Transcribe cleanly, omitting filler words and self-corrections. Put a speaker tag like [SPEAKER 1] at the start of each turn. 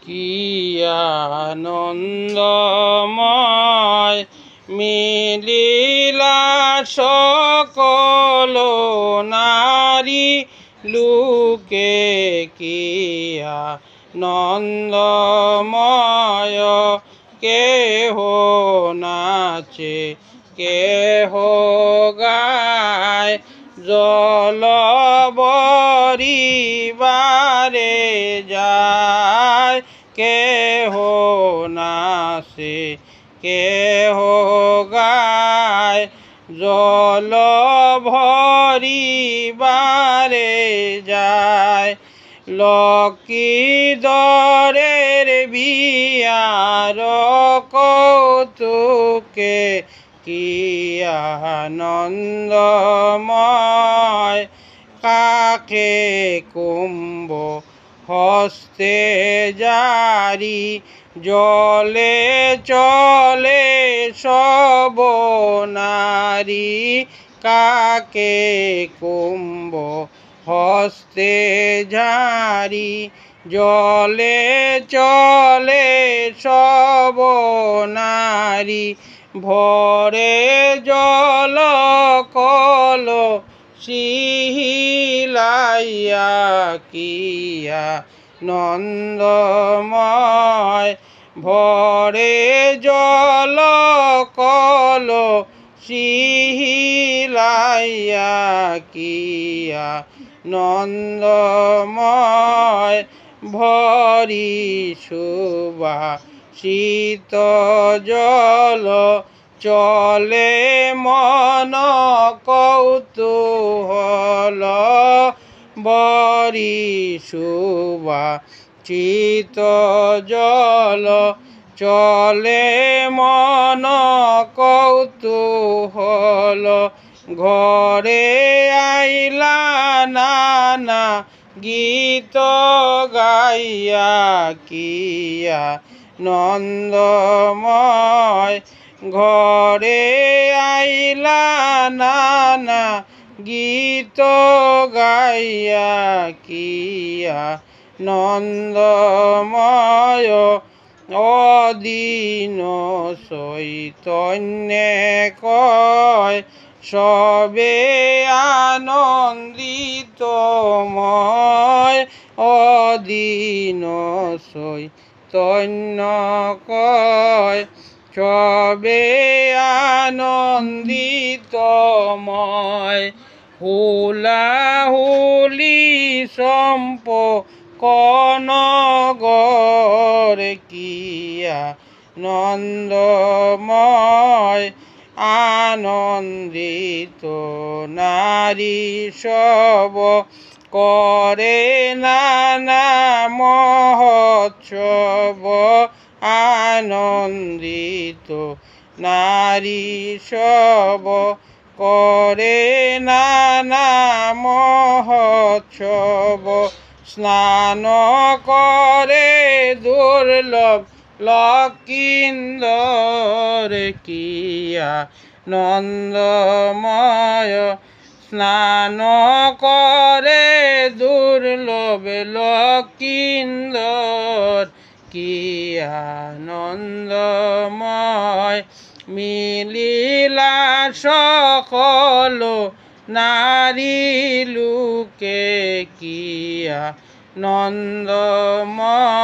[SPEAKER 1] কি আনন্দময় মিলিলা সকল নারী লোকে কি আনন্দময় কেহ নাচে কেহ গায় জলবরিবারে যায় কেহ নাচে কেহ গায় জল ভরিবারে যায় লক্ষ্মীধরের বিয়ার কৌতুকে কি আনন্দময় কাকে কুম্ভ হস্তে জারি জলে চলে সব নারী কাকে কুম্ভ হস্তে ঝারি জলে চলে সব নারী ভরে জল কল শিলাইয়া কিয়া নন্দময় ভরে জল কল শিলাইয়া কিয়া নন্দময় ভরি শুভা শীত জল চলে মন কৌতূহল বরি শুভা শীত জল চলে মন কৌতূহল ঘরে আইলা নানা গীত গাইয়া কিয়া নন্দময় ঘরে আইলা নানা গীত গাইয়া কিয়া নন্দময় অদিন চৈতন্যে কয় সবে আনন্দিতময় অদিন চৈতন্য কয় সবে আনন্দিতময় হুলাহুলি সম্প কনগর কিয়া নন্দময় আনন্দিত নারী সব করে নানা মহোৎসব আনন্দিত নারী সব করে নানা মহোৎসব স্নান করে দুর্লভ লক্ষীন্দর কিয়া নন্দময় স্নান করে দুর্লভ লক্ষীন্দর কিয়া নন্দময় মিলিলা সকল নারী লোকে কিয়া নন্দময়।